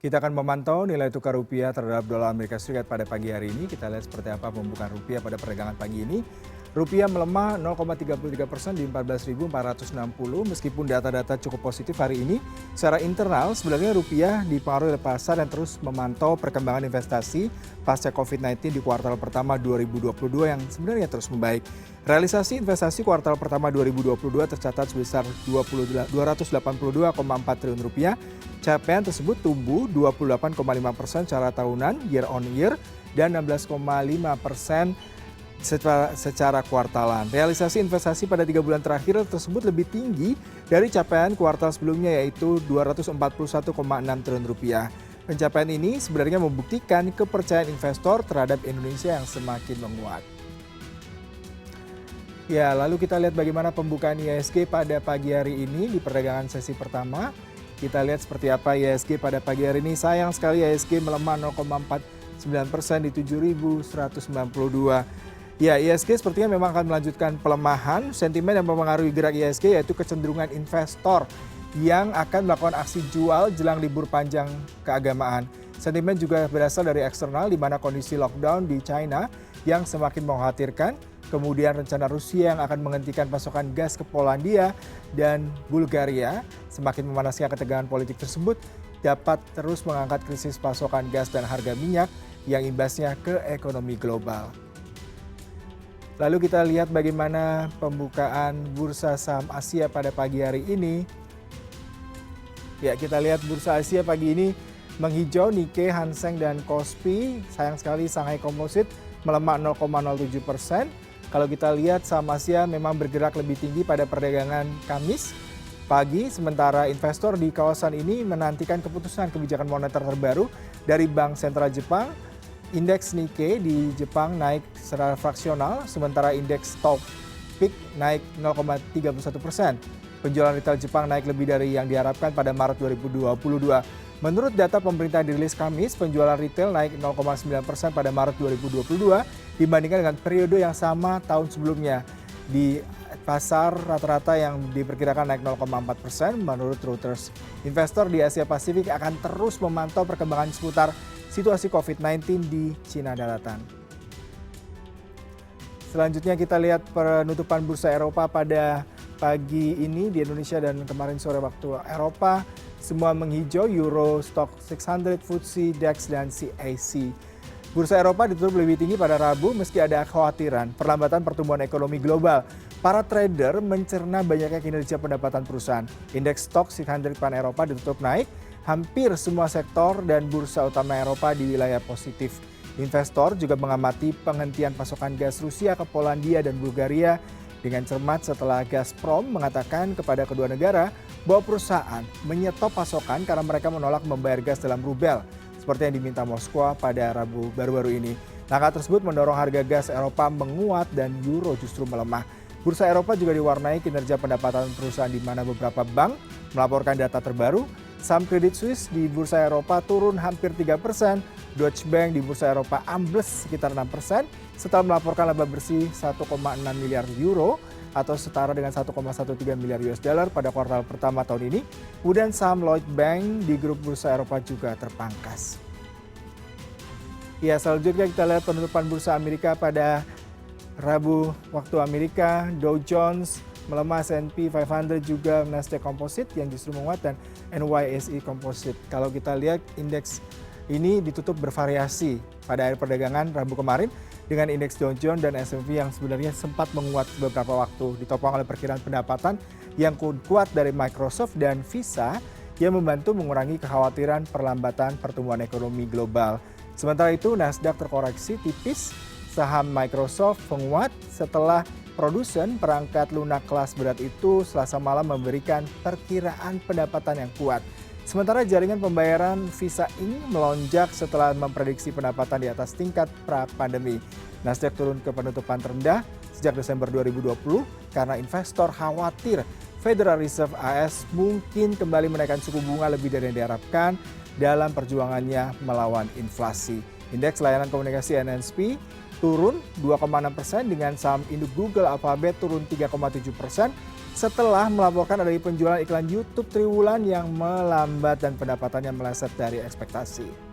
Kita akan memantau nilai tukar rupiah terhadap dolar Amerika Serikat pada pagi hari ini. Kita lihat seperti apa pembukaan rupiah pada perdagangan pagi ini. Rupiah melemah 0,33% di 14.460 meskipun data-data cukup positif hari ini. Secara internal sebenarnya rupiah dipengaruhi oleh pasar yang terus memantau perkembangan investasi pasca COVID-19 di kuartal pertama 2022 yang sebenarnya terus membaik. Realisasi investasi kuartal pertama 2022 tercatat sebesar 282,4 triliun rupiah. Capaian tersebut tumbuh 28,5% secara tahunan year on year dan 16,5% secara kuartalan. Realisasi investasi pada 3 bulan terakhir tersebut lebih tinggi dari capaian kuartal sebelumnya yaitu 241,6 triliun rupiah. Pencapaian ini sebenarnya membuktikan kepercayaan investor terhadap Indonesia yang semakin menguat. Ya, lalu kita lihat bagaimana pembukaan IHSG pada pagi hari ini di perdagangan sesi pertama. Kita lihat seperti apa IHSG pada pagi hari ini. Sayang sekali IHSG melemah 0,49% di 7.192. Ya, IHSG sepertinya memang akan melanjutkan pelemahan. Sentimen yang mempengaruhi gerak IHSG yaitu kecenderungan investor yang akan melakukan aksi jual jelang libur panjang keagamaan. Sentimen juga berasal dari eksternal di mana kondisi lockdown di China yang semakin mengkhawatirkan. Kemudian rencana Rusia yang akan menghentikan pasokan gas ke Polandia dan Bulgaria, semakin memanasnya ketegangan politik tersebut dapat terus mengangkat krisis pasokan gas dan harga minyak yang imbasnya ke ekonomi global. Lalu kita lihat bagaimana pembukaan bursa saham Asia pada pagi hari ini. Ya, kita lihat bursa Asia pagi ini menghijau Nikkei, Hang Seng dan Kospi. Sayang sekali Shanghai Composite melemah 0,07%. Kalau kita lihat saham Asia memang bergerak lebih tinggi pada perdagangan Kamis pagi, sementara investor di kawasan ini menantikan keputusan kebijakan moneter terbaru dari Bank Sentral Jepang. Indeks Nikkei di Jepang naik secara fraksional, sementara indeks Topix naik 0,31%. Penjualan retail Jepang naik lebih dari yang diharapkan pada Maret 2022. Menurut data pemerintah dirilis Kamis, penjualan retail naik 0,9% pada Maret 2022 dibandingkan dengan periode yang sama tahun sebelumnya. Di pasar rata-rata yang diperkirakan naik 0,4% menurut Reuters. Investor di Asia Pasifik akan terus memantau perkembangan seputar situasi COVID-19 di Cina Daratan. Selanjutnya kita lihat penutupan bursa Eropa pada pagi ini di Indonesia dan kemarin sore waktu Eropa. Semua menghijau, Euro, Stock 600, FTSE, DAX, dan CAC. Bursa Eropa ditutup lebih tinggi pada Rabu meski ada kekhawatiran perlambatan pertumbuhan ekonomi global. Para trader mencerna banyaknya kinerja pendapatan perusahaan. Indeks Stock 600 Pan Eropa ditutup naik, hampir semua sektor dan bursa utama Eropa di wilayah positif. Investor juga mengamati penghentian pasokan gas Rusia ke Polandia dan Bulgaria dengan cermat setelah Gazprom mengatakan kepada kedua negara bahwa perusahaan menyetop pasokan karena mereka menolak membayar gas dalam rubel, seperti yang diminta Moskwa pada Rabu baru-baru ini. Langkah tersebut mendorong harga gas Eropa menguat dan euro justru melemah. Bursa Eropa juga diwarnai kinerja pendapatan perusahaan di mana beberapa bank melaporkan data terbaru. Saham Credit Suisse di Bursa Eropa turun hampir 3%, Deutsche Bank di Bursa Eropa ambles sekitar 6% setelah melaporkan laba bersih 1,6 miliar euro atau setara dengan 1,13 miliar US dollar pada kuartal pertama tahun ini. Kemudian saham Lloyds Bank di grup Bursa Eropa juga terpangkas. Ya, selanjutnya kita lihat penutupan Bursa Amerika pada Rabu waktu Amerika. Dow Jones melemah, S&P 500 juga Nasdaq Composite yang justru menguat dan NYSE Composite. Kalau kita lihat indeks ini ditutup bervariasi pada akhir perdagangan Rabu kemarin dengan indeks Dow Jones dan S&P yang sebenarnya sempat menguat beberapa waktu ditopang oleh perkiraan pendapatan yang kuat dari Microsoft dan Visa yang membantu mengurangi kekhawatiran perlambatan pertumbuhan ekonomi global. Sementara itu Nasdaq terkoreksi tipis, saham Microsoft menguat setelah produsen perangkat lunak kelas berat itu Selasa malam memberikan perkiraan pendapatan yang kuat. Sementara jaringan pembayaran Visa Inc. melonjak setelah memprediksi pendapatan di atas tingkat pra-pandemi. Nasdaq turun ke penutupan terendah sejak Desember 2020 karena investor khawatir Federal Reserve AS mungkin kembali menaikkan suku bunga lebih dari yang diharapkan dalam perjuangannya melawan inflasi. Indeks layanan komunikasi NNSP turun 2,6% dengan saham induk Google Alphabet turun 3,7% setelah melaporkan adanya penjualan iklan YouTube triwulan yang melambat dan pendapatannya meleset dari ekspektasi.